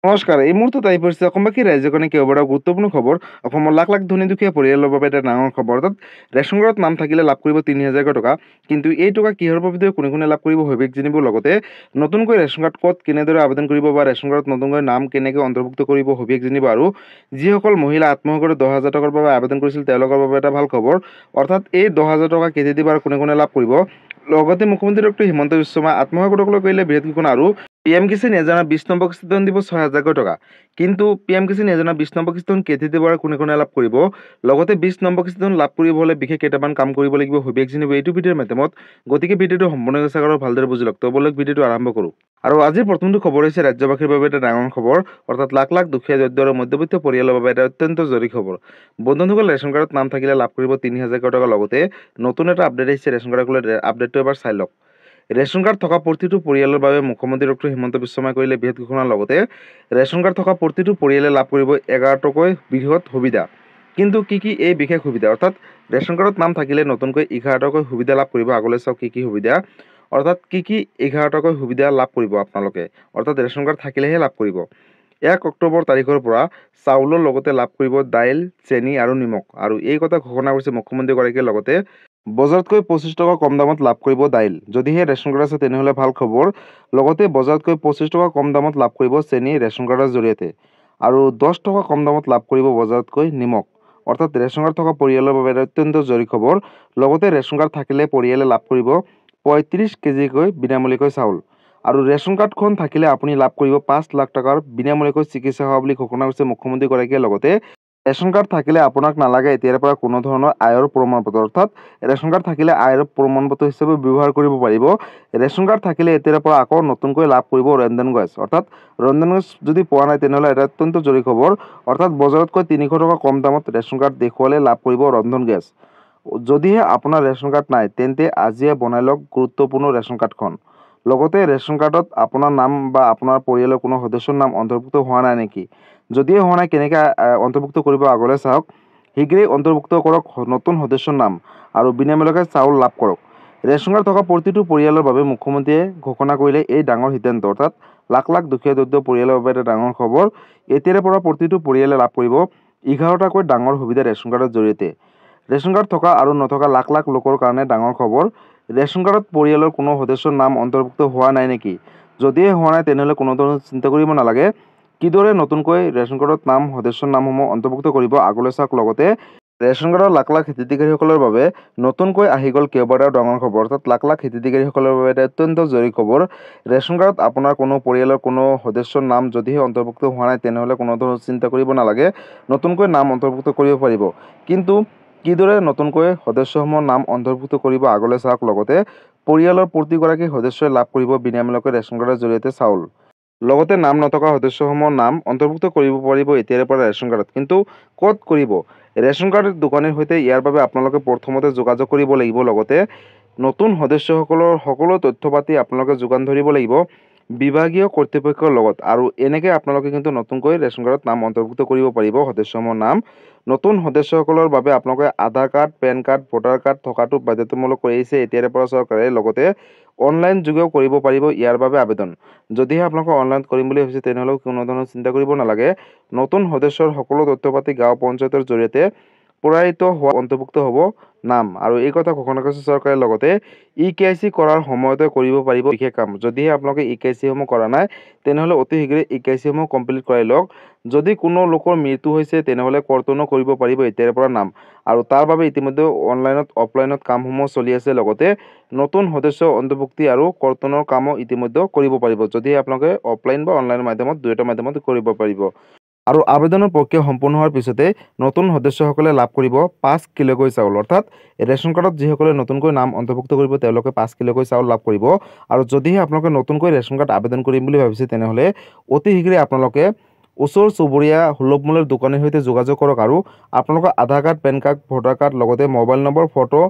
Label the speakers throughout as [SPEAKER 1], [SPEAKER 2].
[SPEAKER 1] নমস্কাৰ। এই মুহূৰ্তত আহি পৰিছে অসমবাসী ৰাইজকনে কেইবাটাও গুৰুত্বপূৰ্ণ খবৰ। অসমৰ লাখ লাখ ধনী দুখীয়া পৰিয়ালৰ বাবে এটা ডাঙৰ খবৰ। অৰ্থাৎ ৰেচন কাৰ্ডত নাম থাকিলে লাভ কৰিব ৩,০০০ টকা। কিন্তু এই টকা কিহৰ বাবে কোনে কোনে লাভ কৰিব সবিশেষ জানিব। লগতে নতুনকৈ ৰেচন কাৰ্ড ক'ত কেনেদৰে আবেদন কৰিব বা ৰেচন কাৰ্ডত নতুনকৈ নাম কেনেকৈ অন্তৰ্ভুক্ত কৰিব সবিশেষ জানিব। আৰু যিসকল মহিলা আত্মসহায়ক 10,000 টকাৰ বাবে আবেদন কৰিছিল তেওঁলোকৰ বাবে এটা ভাল খবৰ। অৰ্থাৎ এই 10,000 টকা কেতিয়া দিব আৰু কোনে কোনে লাভ কৰিব। লগতে মুখ্যমন্ত্ৰী ডক্টৰ হিমন্ত বিশ্ব শৰ্মা আত্মসহায়ক গোটলৈ কৰিলে বৃহৎ ঘোষণা। আৰু PM কিষাণ যোজনা 20 নম্বৰ কিস্তিত দিব 6,000 টকা। কিন্তু PM কিষাণ যোজনা 20 নম্বৰ কিস্তিখন কেতিয়া দিব আৰু কোনে কোনে লাভ কৰিব। লগতে 20 নম্বৰ কিস্তিখন লাভ কৰিব হ'লে বিশেষ কেইটামান কাম কৰিব লাগিব সবিশেষ জানিব এইটো ভিডিঅ'ৰ মাধ্যমত। গতিকে ভিডিঅ'টো সম্পূৰ্ণ চেষ্টা কৰক ভালদৰে বুজি লওক। তো বলক ভিডিঅ'টো আৰম্ভ কৰোঁ। আৰু আজিৰ প্ৰথমটো খবৰ হৈছে ৰাজ্যবাসীৰ বাবে এটা ডাঙৰ খবৰ। অৰ্থাৎ লাখ লাখ দুখীয়া দৰিদ্ৰ আৰু মধ্যবিত্ত পৰিয়ালৰ বাবে এটা অত্যন্ত জৰুৰী খবৰ। বন্ধুসকল, ৰেচন কাৰ্ডত নাম থাকিলে লাভ কৰিব 3,000 টকা। লগতে নতুন এটা আপডেট আহিছে ৰেচন কাৰ্ডক লৈ। আপডেটটো এবাৰ চাই লওক। ৰেচন কাৰ্ড থকা প্ৰতিটো পৰিয়ালৰ বাবে মুখ্যমন্ত্ৰী ডক্টৰ হিমন্ত বিশ্ব শৰ্মাই কৰিলে বৃহৎ ঘোষণাৰ লগতে ৰেচন কাৰ্ড থকা প্ৰতিটো পৰিয়ালে লাভ কৰিব 11টাকৈ বৃহৎ সুবিধা। কিন্তু কি এই বিশেষ সুবিধা। অৰ্থাৎ ৰেচন কাৰ্ডত নাম থাকিলে নতুনকৈ 11টাকৈ সুবিধা লাভ কৰিব। আগলৈ চাওক কি সুবিধা। অৰ্থাৎ কি 11টাকৈ সুবিধা লাভ কৰিব আপোনালোকে। অৰ্থাৎ ৰেচন কাৰ্ড থাকিলেহে লাভ কৰিব। 1 অক্টোবৰ তাৰিখৰ পৰা চাউলৰ লগতে লাভ কৰিব দাইল, চেনি আৰু নিমখ। আৰু এই কথা ঘোষণা কৰিছে মুখ্যমন্ত্ৰীগৰাকীয়ে। লগতে বজাৰতকৈ 25 টকা কম দামত লাভ কৰিব দাইল। যদিহে ৰেচন কাৰ্ড আছে তেনেহ'লে ভাল খবৰ। লগতে বজাৰতকৈ 25 টকা কম দামত লাভ কৰিব চেনি ৰেচন কাৰ্ডৰ জৰিয়তে। আৰু 10 টকা কম দামত লাভ কৰিব বজাৰতকৈ নিমখ। অৰ্থাৎ ৰেচন কাৰ্ড থকা পৰিয়ালৰ বাবে অত্যন্ত জৰুৰী খবৰ। লগতে ৰেচন কাৰ্ড থাকিলে পৰিয়ালে লাভ কৰিব 35 কেজিকৈ বিনামূলীয়াকৈ চাউল। আৰু ৰেচন কাৰ্ডখন থাকিলে আপুনি লাভ কৰিব 5 লাখ টকাৰ বিনামূলীয়াকৈ চিকিৎসা সেৱা বুলি ঘোষণা কৰিছে মুখ্যমন্ত্ৰীগৰাকীয়ে। লগতে ৰেচন কাৰ্ড থাকিলে আপোনাক নালাগে এতিয়াৰ পৰা কোনো ধৰণৰ আয়ৰ প্ৰমাণ পত্ৰ। অৰ্থাৎ ৰেচন কাৰ্ড থাকিলে আয়ৰ প্ৰমাণ পত্ৰ হিচাপে ব্যৱহাৰ কৰিব পাৰিব। ৰেচন কাৰ্ড থাকিলে এতিয়াৰ পৰা আকৌ নতুনকৈ লাভ কৰিব ৰন্ধন গেছ। অৰ্থাৎ ৰন্ধন গেছ যদি পোৱা নাই তেনেহ'লে এটা অত্যন্ত জৰুৰী খবৰ। অৰ্থাৎ বজাৰতকৈ 300 টকা কম দামত ৰেচন কাৰ্ড দেখুৱালে লাভ কৰিব ৰন্ধন গেছ। যদিহে আপোনাৰ ৰেচন কাৰ্ড নাই তেন্তে আজিয়ে বনাই লওক গুৰুত্বপূৰ্ণ ৰেচন কাৰ্ডখন। লগতে ৰেচন কাৰ্ডত আপোনাৰ নাম বা আপোনাৰ পৰিয়ালৰ কোনো সদস্যৰ নাম অন্তৰ্ভুক্ত হোৱা নাই নেকি। যদিহে হোৱা নাই কেনেকৈ অন্তৰ্ভুক্ত কৰিব আগলৈ চাওক। শীঘ্ৰেই অন্তৰ্ভুক্ত কৰক নতুন সদস্যৰ নাম আৰু বিনামূলীয়াকৈ চাউল লাভ কৰক। ৰেচন কাৰ্ড থকা প্ৰতিটো পৰিয়ালৰ বাবে মুখ্যমন্ত্ৰীয়ে ঘোষণা কৰিলে এই ডাঙৰ সিদ্ধান্ত। অৰ্থাৎ লাখ লাখ দুখীয়া দৰিদ্ৰ পৰিয়ালৰ বাবে এটা ডাঙৰ খবৰ। এতিয়াৰে পৰা প্ৰতিটো পৰিয়ালে লাভ কৰিব 11টাকৈ ডাঙৰ সুবিধা ৰেচন কাৰ্ডৰ জৰিয়তে। ৰেচন কাৰ্ড থকা আৰু নথকা লাখ লাখ লোকৰ কাৰণে ডাঙৰ খবৰ। ৰেচন কাৰ্ডত পৰিয়ালৰ কোনো সদস্যৰ নাম অন্তৰ্ভুক্ত হোৱা নাই নেকি। যদিহে হোৱা নাই তেনেহ'লে কোনো ধৰণৰ চিন্তা কৰিব নালাগে। কিদৰে নতুনকৈ ৰেচন কাৰ্ডত নাম সদস্যৰ নামসমূহ অন্তৰ্ভুক্ত কৰিব আগলৈ চাওক। লগতে ৰেচন কাৰ্ডৰ লাখ লাখ হিতাধিকাৰীসকলৰ বাবে নতুনকৈ আহি গ'ল কেইবাটাও ডাঙৰ খবৰ। অৰ্থাৎ লাখ লাখ হিতাধিকাৰীসকলৰ বাবে এটা অত্যন্ত জৰুৰী খবৰ। ৰেচন কাৰ্ডত আপোনাৰ কোনো পৰিয়ালৰ কোনো সদস্যৰ নাম যদিহে অন্তৰ্ভুক্ত হোৱা নাই তেনেহ'লে কোনো ধৰণৰ চিন্তা কৰিব নালাগে। নতুনকৈ নাম অন্তৰ্ভুক্ত কৰিব পাৰিব। কিন্তু কিদৰে নতুনকৈ সদস্যসমূহৰ নাম অন্তৰ্ভুক্ত কৰিব আগলৈ চাওক। লগতে পৰিয়ালৰ প্ৰতিগৰাকী সদস্যই লাভ কৰিব বিনামূলীয়াকৈ ৰেচন কাৰ্ডৰ জৰিয়তে চাউল। লগতে নাম নথকা সদস্যসমূহৰ নাম অন্তৰ্ভুক্ত কৰিব পাৰিব এতিয়াৰে পৰা ৰেচন কাৰ্ডত। কিন্তু ক'ত কৰিব। ৰেচন কাৰ্ডৰ দোকানীৰ সৈতে ইয়াৰ বাবে আপোনালোকে প্ৰথমতে যোগাযোগ কৰিব লাগিব। লগতে নতুন সদস্যসকলৰ সকলো তথ্য পাতি আপোনালোকে যোগান ধৰিব লাগিব বিভাগীয় কৰ্তৃপক্ষৰ লগত। আৰু এনেকৈ আপোনালোকে কিন্তু নতুনকৈ ৰেচন কাৰ্ডত নাম অন্তৰ্ভুক্ত কৰিব পাৰিব সদস্যসমূহৰ নাম। নতুন সদস্যসকলৰ বাবে আপোনালোকে Aadhaar card, PAN card, voter card থকাটো বাধ্যতামূলক কৰি আহিছে এতিয়াৰে পৰা চৰকাৰে। লগতে অনলাইন যোগেও কৰিব পাৰিব ইয়াৰ বাবে আবেদন। যদিহে আপোনালোকে অনলাইন কৰিম বুলি ভাবিছে তেনেহ'লে কোনো ধৰণৰ চিন্তা কৰিব নালাগে। নতুন সদস্যৰ সকলো তথ্য পাতি গাঁও পঞ্চায়তৰ জৰিয়তে প্ৰয়াত হোৱা অন্তৰ্ভুক্ত হ'ব নাম। আৰু এই কথা ঘোষণা কৰিছে চৰকাৰে। লগতে EKYC কৰাৰ সময়তে কৰিব পাৰিব বিশেষ কাম। যদিহে আপোনালোকে EKYC সমূহ কৰা নাই তেনেহ'লে অতি শীঘ্ৰে EKYC সমূহ কমপ্লিট কৰাই লওক। যদি কোনো লোকৰ মৃত্যু হৈছে তেনেহ'লে কৰ্তনো কৰিব পাৰিব এতিয়াৰে পৰা নাম। আৰু তাৰ বাবে ইতিমধ্যে অনলাইনত অফলাইনত কামসমূহ চলি আছে। লগতে নতুন সদস্য অন্তৰ্ভুক্তি আৰু কৰ্তনৰ কামো ইতিমধ্যে কৰিব পাৰিব। যদিহে আপোনালোকে অফলাইন বা অনলাইনৰ মাধ্যমত দুয়োটা মাধ্যমত কৰিব পাৰিব। আৰু আবেদনৰ প্ৰক্ৰিয়া সম্পূৰ্ণ হোৱাৰ পিছতে নতুন সদস্যসকলে লাভ কৰিব 5 কিলোকৈ চাউল। অৰ্থাৎ ৰেচন কাৰ্ডত যিসকলে নতুনকৈ নাম অন্তৰ্ভুক্ত কৰিব তেওঁলোকে 5 কিলোকৈ চাউল লাভ কৰিব। আৰু যদিহে আপোনালোকে নতুনকৈ ৰেচন কাৰ্ড আবেদন কৰিম বুলি ভাবিছে তেনেহ'লে অতি শীঘ্ৰে আপোনালোকে ওচৰ চুবুৰীয়া সুলভ মূল্যৰ দোকানীৰ সৈতে যোগাযোগ কৰক। আৰু আপোনালোকৰ Aadhaar card, PAN card, voter card, লগতে মোবাইল নম্বৰ, ফটো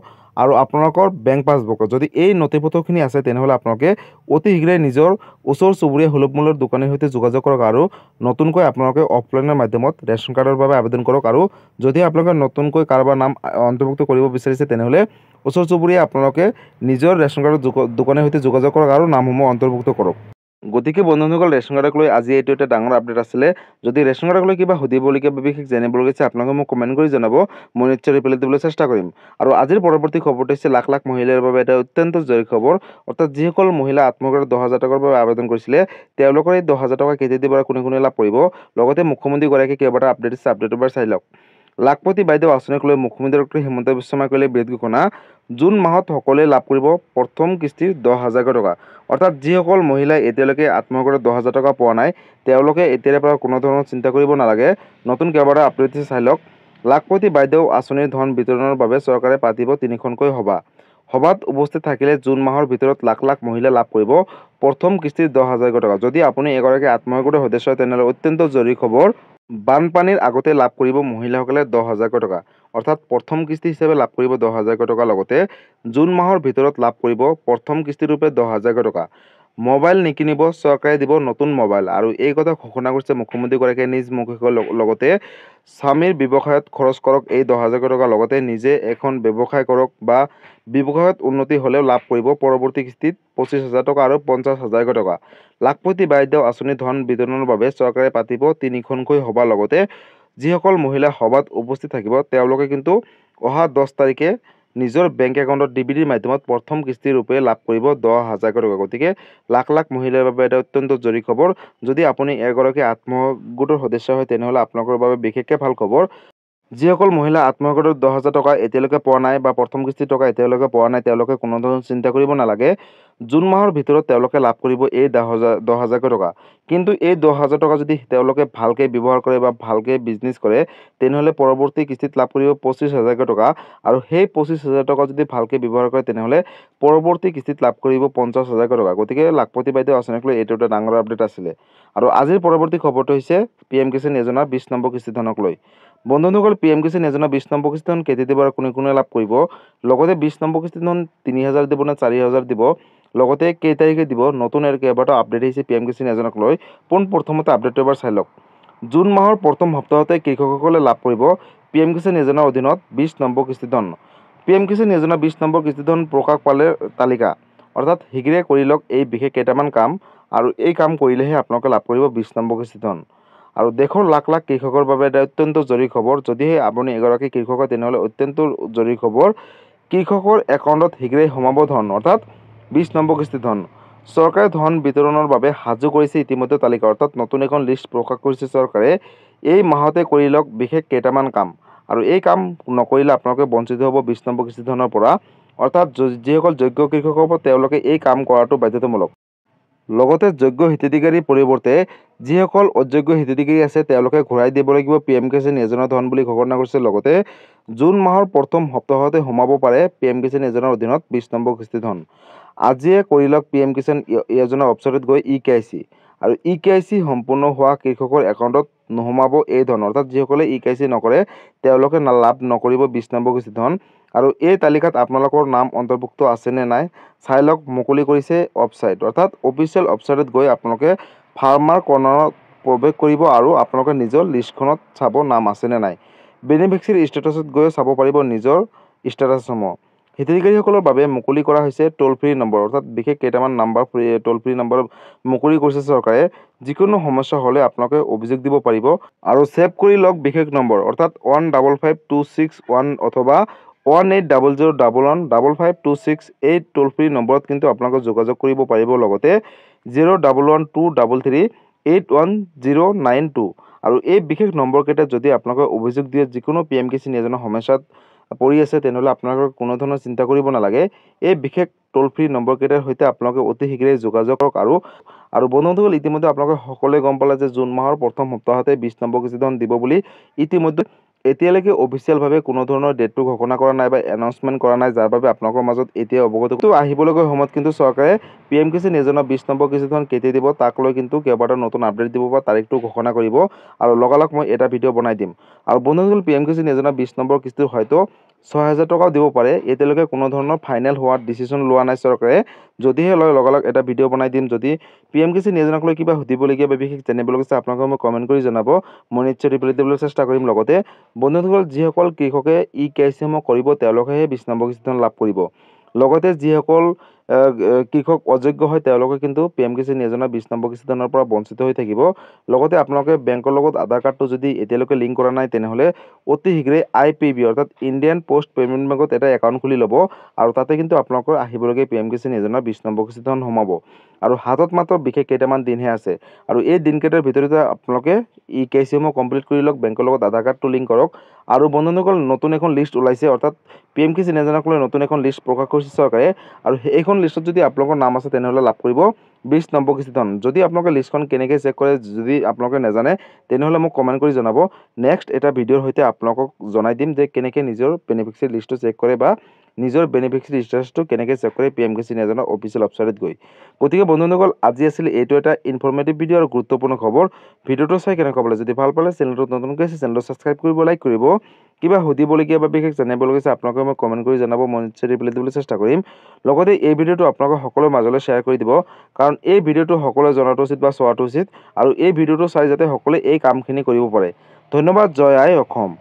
[SPEAKER 1] আৰু আপোনালোকৰ বেংক পাছবুক যদি এই নথিপত্ৰখিনি আছে তেনেহ'লে আপোনালোকে অতি শীঘ্ৰে নিজৰ ওচৰ চুবুৰীয়া সুলভ মূল্যৰ দোকানীৰ সৈতে যোগাযোগ কৰক। আৰু নতুনকৈ আপোনালোকে অফলাইনৰ মাধ্যমত ৰেচন কাৰ্ডৰ বাবে আবেদন কৰক। আৰু যদি আপোনালোকে নতুনকৈ কাৰোবাৰ নাম অন্তৰ্ভুক্ত কৰিব বিচাৰিছে তেনেহ'লে ওচৰ চুবুৰীয়া আপোনালোকে নিজৰ ৰেচন কাৰ্ডৰ দোকানীৰ সৈতে যোগাযোগ কৰক আৰু নামসমূহ অন্তৰ্ভুক্ত কৰক। গতিকে বন্ধুসকল ৰেচন কাৰ্ডক লৈ আজি এইটো এটা ডাঙৰ আপডেট আছিলে। যদি ৰেচন কাৰ্ডক লৈ কিবা সুধিবলগীয়া বা বিশেষ জানিবলগীয়া আছে আপোনালোকে মোক কমেণ্ট কৰি জনাব, মই নিশ্চয় ৰিপ্লাই দিবলৈ চেষ্টা কৰিম। আৰু আজিৰ পৰৱৰ্তী খবৰটো হৈছে লাখ লাখ মহিলাৰ বাবে এটা অত্যন্ত জৰুৰী খবৰ। অৰ্থাৎ যিসকল মহিলা আত্মসহায়ক 10,000 টকাৰ বাবে আবেদন কৰিছিলে তেওঁলোকৰ এই 10,000 টকা কেতিয়া দিব আৰু কোনে লাভ কৰিব। লগতে মুখ্যমন্ত্ৰীগৰাকীয়ে কেইবাটা আপডেট দিছে, আপডেট এবাৰ চাই লওক। লাখপতি বাইদেউ আঁচনিক লৈ মুখ্যমন্ত্ৰী ডক্টৰ হিমন্ত বিশ্ব শৰ্মাই কৰিলে বিৰাট ঘোষণা। জুন মাহত সকলোৱে লাভ কৰিব প্ৰথম কিস্তিৰ 10,000 টকা। অৰ্থাৎ যিসকল মহিলাই এতিয়ালৈকে আত্মসহায়ক 10,000 টকা পোৱা নাই তেওঁলোকে এতিয়াৰে পৰা কোনো ধৰণৰ চিন্তা কৰিব নালাগে। নতুন কেইবাটা আপডেট চাই লওক। লাখপতি বাইদেউ আঁচনিৰ ধন বিতৰণৰ বাবে চৰকাৰে পাতিব 3খনকৈ সভা। সভাত উপস্থিত থাকিলে জুন মাহৰ ভিতৰত লাখ লাখ মহিলা লাভ কৰিব প্ৰথম কিস্তিৰ 10,000 টকা। যদি আপুনি এগৰাকী আত্মসহায়ক সদস্য হয় তেনেহ'লে অত্যন্ত জৰুৰী খবৰ। বানপানীৰ আগতে লাভ কৰিব মহিলাসকলে 10,000 টকা। অৰ্থাৎ প্ৰথম কিস্তি হিচাপে লাভ কৰিব 10,000 টকা। লগতে জুন মাহৰ ভিতৰত লাভ কৰিব প্ৰথম কিস্তি ৰূপে 10,000 টকা। মোবাইল নিকিনিব, চৰকাৰে দিব নতুন মোবাইল। আৰু এই কথা ঘোষণা কৰিছে মুখ্যমন্ত্ৰীগৰাকীয়ে নিজ মুখে। লগতে স্বামীৰ ব্যৱসায়ত খৰচ কৰক এই 10,000 টকা। লগতে নিজে এখন ব্যৱসায় কৰক বা ব্যৱসায়ত উন্নতি হ'লেও লাভ কৰিব পৰৱৰ্তী কিস্তিত 25,000 টকা আৰু 50,000 টকা। লাখপতি বাইদেউ আঁচনি ধন বিতৰণৰ বাবে চৰকাৰে পাতিব 3খনকৈ সভা। লগতে যিসকল মহিলা সভাত উপস্থিত থাকিব তেওঁলোকে কিন্তু অহা 10 তাৰিখে নিজৰ বেংক একাউণ্টত ডিবিটিৰ মাধ্যমত প্ৰথম কিস্তি ৰূপে লাভ কৰিব 10,000 টকা। গতিকে লাখ লাখ মহিলাৰ বাবে এটা অত্যন্ত জৰুৰী খবৰ। যদি আপুনি এগৰাকী আত্মসহায়ক গোটৰ সদস্য হয় তেনেহ'লে আপোনালোকৰ বাবে বিশেষকৈ ভাল খবৰ। যিসকল মহিলা আত্মসহায়ক 10,000 টকা এতিয়ালৈকে পোৱা নাই বা প্ৰথম কিস্তিৰ টকা এতিয়ালৈকে পোৱা নাই তেওঁলোকে কোনো ধৰণৰ চিন্তা কৰিব নালাগে। জুন মাহৰ ভিতৰত তেওঁলোকে লাভ কৰিব এই 10,000 টকা। কিন্তু এই 10,000 টকা যদি তেওঁলোকে ভালকৈ ব্যৱহাৰ কৰে বা ভালকৈ বিজনেছ কৰে তেনেহ'লে পৰৱৰ্তী কিস্তিত লাভ কৰিব 25,000 টকা। আৰু সেই 25,000 টকা যদি ভালকৈ ব্যৱহাৰ কৰে তেনেহ'লে পৰৱৰ্তী কিস্তিত লাভ কৰিব 50,000 টকা। গতিকে লাখপতি বাইদেউ আঁচনিক লৈ এইটো এটা ডাঙৰ আপডেট আছিলে। আৰু আজিৰ পৰৱৰ্তী খবৰটো হৈছে PM কিষাণ যোজনাৰ 20 নম্বৰ কিস্তি ধনক লৈ। বন্ধুসকল PM কিষাণ যোজনাৰ 20 নম্বৰ কিস্তি ধন কেতিয়া দিব আৰু কোনে লাভ কৰিব। লগতে 20 নম্বৰ কিস্তি ধন 3,000 দিব নে 4,000 দিব, লগতে কেই তাৰিখে দিব, নতুন আৰু কেইবাটাও আপডেট আহিছে PM কিষাণ যোজনাক লৈ। পোনপ্ৰথমতে আপডেটটো এবাৰ চাই লওক। জুন মাহৰ প্ৰথম সপ্তাহতে কৃষকসকলে লাভ কৰিব PM কিষাণ যোজনাৰ অধীনত 20 নম্বৰ কিস্তি ধন। PM কিষাণ যোজনাৰ 20 নম্বৰ কিস্তি ধন প্ৰকাশ পালে তালিকা। অৰ্থাৎ শীঘ্ৰে কৰি লওক এই বিশেষ কেইটামান কাম, আৰু এই কাম কৰিলেহে আপোনালোকে লাভ কৰিব 20 নম্বৰ কিস্তি ধন। আৰু দেশৰ লাখ লাখ কৃষকৰ বাবে এটা অত্যন্ত জৰুৰী খবৰ। যদিহে আপুনি এগৰাকী কৃষক হয় তেনেহ'লে অত্যন্ত জৰুৰী খবৰ। কৃষকৰ একাউণ্টত শীঘ্ৰেই সোমাব ধন, অৰ্থাৎ 20 নম্বৰ কিস্তি ধন। চৰকাৰে ধন বিতৰণৰ বাবে সাজু কৰিছে ইতিমধ্যে তালিকা। অৰ্থাৎ নতুন এখন লিষ্ট প্ৰকাশ কৰিছে চৰকাৰে। এই মাহতে কৰি লওক বিশেষ কেইটামান কাম, আৰু এই কাম নকৰিলে আপোনালোকে বঞ্চিত হ'ব 20 নম্বৰ কিস্তি ধনৰ পৰা। অৰ্থাৎ যিসকল যোগ্য কৃষক হ'ব তেওঁলোকে এই কাম কৰাটো বাধ্যতামূলক। লগতে যোগ্য হিতাধিকাৰীৰ পৰিৱৰ্তে যিসকল অযোগ্য হিতাধিকাৰী আছে তেওঁলোকে ঘূৰাই দিব লাগিব PM কিষাণ যোজনাৰ ধন বুলি ঘোষণা কৰিছে। লগতে জুন মাহৰ প্ৰথম সপ্তাহতে সোমাব পাৰে PM কিষাণ যোজনাৰ অধীনত 20 নম্বৰ কিস্তি ধন। আজিয়ে কৰি লওক PM কিষাণ যোজনাৰ ৱেবছাইটত গৈ EKYC, আৰু EKYC সম্পূৰ্ণ হোৱা কৃষকৰ একাউণ্টত নোসোমাব এই ধন। অৰ্থাৎ যিসকলে EKYC নকৰে তেওঁলোকে লাভ নকৰিব 20 নম্বৰ কিস্তি ধন। আৰু এই তালিকাত আপোনালোকৰ নাম অন্তৰ্ভুক্ত আছে নে নাই চাই লওক। মুকলি কৰিছে ৱেবছাইট, অৰ্থাৎ অফিচিয়েল ৱেবছাইটত গৈ আপোনালোকে ফাৰ্মাৰ কৰ্ণাৰত প্ৰৱেশ কৰিব আৰু আপোনালোকে নিজৰ লিষ্টখনত চাব নাম আছেনে নাই। বেনিফিচিয়াৰী ষ্টেটাছত গৈ চাব পাৰিব নিজৰ ষ্টেটাছসমূহ। হিতাধিকাৰীসকলৰ বাবে মুকলি কৰা হৈছে টোল ফ্ৰী নম্বৰ। অৰ্থাৎ বিশেষ কেইটামান নাম্বাৰ টোল ফ্ৰী নম্বৰ মুকলি কৰিছে চৰকাৰে। যিকোনো সমস্যা হ'লে আপোনালোকে অভিযোগ দিব পাৰিব। আৰু ছেভ কৰি লওক বিশেষ নম্বৰ, অৰ্থাৎ 155261 অথবা 1800115526 এই টোল ফ্ৰী নম্বৰত কিন্তু আপোনালোকে যোগাযোগ কৰিব পাৰিব। লগতে 011233811092, আৰু এই বিশেষ নম্বৰকেইটা যদি আপোনালোকে অভিযোগ দিয়ে যিকোনো PM কিষাণ যোজনাৰ সমস্যাত পৰি আছে তেনেহ'লে আপোনালোকে কোনো ধৰণৰ চিন্তা কৰিব নালাগে। এই বিশেষ টোল ফ্ৰী নম্বৰকেইটাৰ সৈতে আপোনালোকে অতি শীঘ্ৰে যোগাযোগ কৰক। আৰু বন্ধুসকল ইতিমধ্যে আপোনালোকে সকলোৱে গম পালে যে জুন মাহৰ প্ৰথম সপ্তাহতে 20 নম্বৰ কিস্তি ধন দিব বুলি। ইতিমধ্যে এতিয়ালৈকে অফিচিয়েলভাৱে কোনো ধৰণৰ ডেটটো ঘোষণা কৰা নাই বা এনাউন্সমেণ্ট কৰা নাই, যাৰ বাবে আপোনালোকৰ মাজত এতিয়া অৱগত আহিবলগীয়া সময়ত কিন্তু চৰকাৰে PM কিষাণ যোজনাৰ 20 নম্বৰ কিস্তি ধন কেতিয়া দিব তাক লৈ কিন্তু কেইবাটাও নতুন আপডেট দিব বা তাৰিখটো ঘোষণা কৰিব, আৰু লগালগ মই এটা ভিডিঅ' বনাই দিম। আৰু বন্ধুসকল PM কিষাণ যোজনাৰ 20 নম্বৰ কিস্তি হয়তো 6,000 টকাও দিব পাৰে। এতিয়ালৈকে কোনো ধৰণৰ ফাইনেল হোৱাৰ ডিচিশ্যন লোৱা নাই চৰকাৰে। যদিহে লয় লগালগ এটা ভিডিঅ' বনাই দিম। যদি PM কিষাণ যোজনাক লৈ কিবা সুধিবলগীয়া বা বিশেষ জানিবলগীয়া আছে আপোনালোকে মোক কমেণ্ট কৰি জনাব, মই নিশ্চয় ৰিপ্লাই দিবলৈ চেষ্টা কৰিম। লগতে বন্ধুসকল যিসকল কৃষকে EKYC কৰিব তেওঁলোকেহে 20 নম্বৰ কিস্তি ধন লাভ কৰিব। লগতে যিসকল কৃষক অযোগ্য হয় তেওঁলোকে কিন্তু PM কিষাণ যোজনা 20 নম্বৰ কিস্তি ধনৰ পৰা বঞ্চিত হৈ থাকিব। লগতে আপোনালোকে বেংকৰ লগত আধাৰ কাৰ্ডটো যদি এতিয়ালৈকে লিংক কৰা নাই তেনেহ'লে অতি শীঘ্ৰে IPB অৰ্থাৎ ইণ্ডিয়ান পোষ্ট পেমেণ্ট বেংকত এটা একাউণ্ট খুলি ল'ব আৰু তাতে কিন্তু আপোনালোকৰ আহিবলগীয়া PM কিষাণ যোজনা 20 নম্বৰ কিস্তি ধন সোমাব। আৰু হাতত মাত্ৰ বিশেষ কেইটামান দিনহে আছে আৰু এই দিনকেইটাৰ ভিতৰতে আপোনালোকে KYC কমপ্লিট কৰি লওক, বেংকৰ লগত আধাৰ কাৰ্ডটো লিংক কৰক। আৰু বন্ধুসকল নতুন এখন লিষ্ট ওলাইছে অৰ্থাৎ PM কিষাণ যোজনাক লৈ নতুন এখন লিষ্ট প্ৰকাশ কৰিছে চৰকাৰে আৰু এইখন লিষ্টত যদি আপোনালোকৰ নাম আছে তেনেহ'লে লাভ কৰিব 20 নম্বৰ কিস্তি ধন। যদি আপোনালোকে লিষ্টখন কেনেকৈ চেক কৰে যদি আপোনালোকে নাজানে তেনেহ'লে মোক কমেণ্ট কৰি জনাব। নেক্সট এটা ভিডিঅ'ৰ সৈতে আপোনালোকক জনাই দিম যে কেনেকৈ নিজৰ বেনিফিচিয়াৰী লিষ্টটো চেক কৰে বা নিজৰ বেনিফিচিয়াৰী ষ্টেটাছটো কেনেকৈ চেক কৰে PM কিষাণ যোজনা অফিচিয়েল ৱেবছাইটত গৈ। গতিকে বন্ধুসকল আজি আছিল এইটো এটা ইনফৰ্মেটিভ ভিডিঅ' আৰু গুৰুত্বপূৰ্ণ খবৰ। ভিডিঅ'টো চাই কেনেকুৱা পালে, যদি ভাল পালে চেনেলটো নতুনকৈ আছে চেনেলটো ছাবস্ক্ৰাইব কৰিব, লাইক কৰিব। কিবা সুধিবলগীয়া বা বিশেষ জানিবলগীয়া আছে আপোনালোকে মোক কমেণ্ট কৰি জনাব, মই নিশ্চয় ৰিপ্লাই দিবলৈ চেষ্টা কৰিম। লগতে এই ভিডিঅ'টো আপোনালোকে সকলোৰে মাজলৈ শ্বেয়াৰ কৰি দিব, কাৰণ এই ভিডিঅ'টো সকলোৱে জনাটো উচিত বা চোৱাটো উচিত আৰু এই ভিডিঅ'টো চাই যাতে সকলোৱে এই কামখিনি কৰিব পাৰে। ধন্যবাদ। জয় আই অসম।